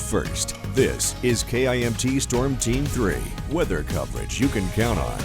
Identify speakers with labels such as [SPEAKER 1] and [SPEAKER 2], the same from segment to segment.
[SPEAKER 1] first. This is KIMT Storm Team 3, weather coverage you can count on.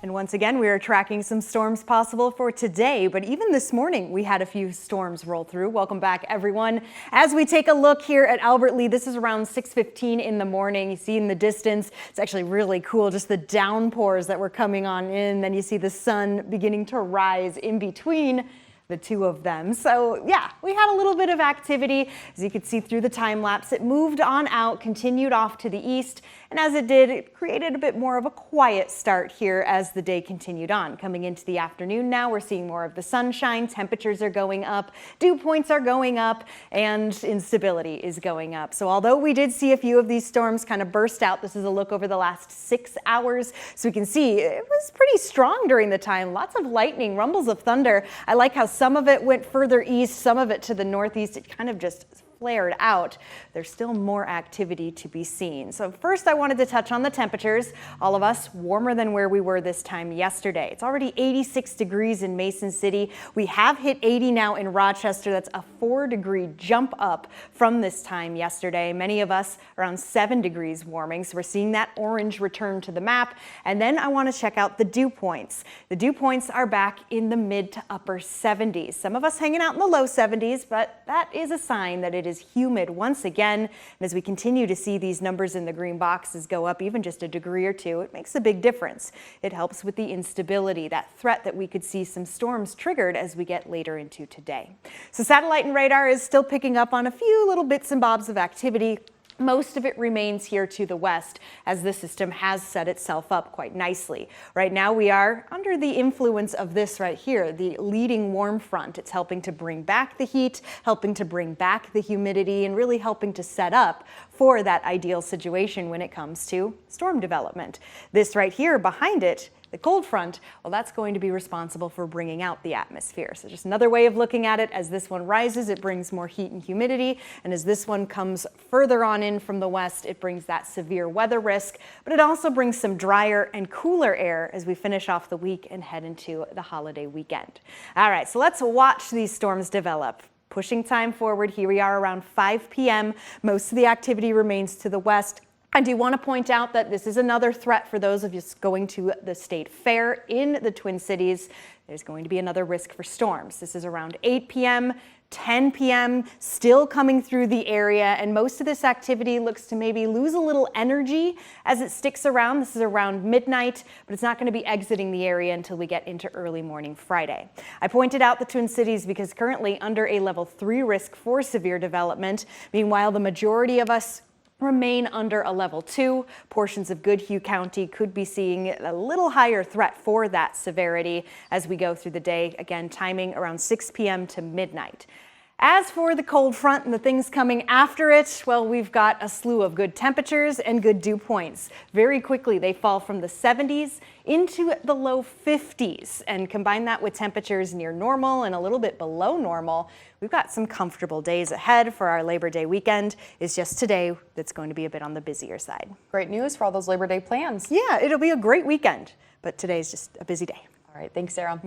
[SPEAKER 2] And once again, we are tracking some storms possible for today, but even this morning we had a few storms roll through. Welcome back, everyone. As we take a look here at Albert Lea, this is around 6:15 in the morning. You see in the distance, it's actually really cool, just the downpours that were coming on in. Then you see the sun beginning to rise in between the two of them. So yeah, we had a little bit of activity. As you could see through the time lapse, it moved on out, continued off to the east. And as it did, it created a bit more of a quiet start here as the day continued on. Coming into the afternoon now, we're seeing more of the sunshine. Temperatures are going up, dew points are going up, and instability is going up. So although we did see a few of these storms kind of burst out, this is a look over the last 6 hours. So we can see it was pretty strong during the time. Lots of lightning, rumbles of thunder. I like how some of it went further east, some of it to the northeast. It kind of just flared out. There's still more activity to be seen. So first I wanted to touch on the temperatures. All of us warmer than where we were this time yesterday. It's already 86 degrees in Mason City. We have hit 80 now in Rochester. That's a 4-degree jump up from this time yesterday. Many of us around 7 degrees warming. So we're seeing that orange return to the map. And then I want to check out the dew points. The dew points are back in the mid to upper 70s. Some of us hanging out in the low 70s, but that is a sign that it is humid once again. And as we continue to see these numbers in the green boxes go up even just a degree or two, it makes a big difference. It helps with the instability, that threat that we could see some storms triggered as we get later into today. So satellite and radar is still picking up on a few little bits and bobs of activity. Most of it remains here to the west as the system has set itself up quite nicely. Right now we are under the influence of this right here, the leading warm front. It's helping to bring back the heat, helping to bring back the humidity, and really helping to set up for that ideal situation when it comes to storm development. This right here behind it, the cold front, well, that's going to be responsible for bringing out the atmosphere. So just another way of looking at it, as this one rises, it brings more heat and humidity. And as this one comes further on in from the west, it brings that severe weather risk. But it also brings some drier and cooler air as we finish off the week and head into the holiday weekend. All right, so let's watch these storms develop. Pushing time forward, here we are around 5 p.m. Most of the activity remains to the west. I do want to point out that this is another threat for those of you going to the state fair in the Twin Cities. There's going to be another risk for storms. This is around 8 p.m., 10 p.m., still coming through the area, and most of this activity looks to maybe lose a little energy as it sticks around. This is around midnight, but it's not going to be exiting the area until we get into early morning Friday. I pointed out the Twin Cities because currently under a level 3 risk for severe development. Meanwhile, the majority of us remain under a level 2. Portions of Goodhue County could be seeing a little higher threat for that severity as we go through the day. Again, timing around 6 p.m. to midnight. As for the cold front and the things coming after it, well, we've got a slew of good temperatures and good dew points. Very quickly, they fall from the 70s into the low 50s, and combine that with temperatures near normal and a little bit below normal. We've got some comfortable days ahead for our Labor Day weekend. It's just today that's going to be a bit on the busier side.
[SPEAKER 3] Great news for all those Labor Day plans.
[SPEAKER 2] Yeah, it'll be a great weekend, but today's just a busy day.
[SPEAKER 3] All right, thanks, Sarah.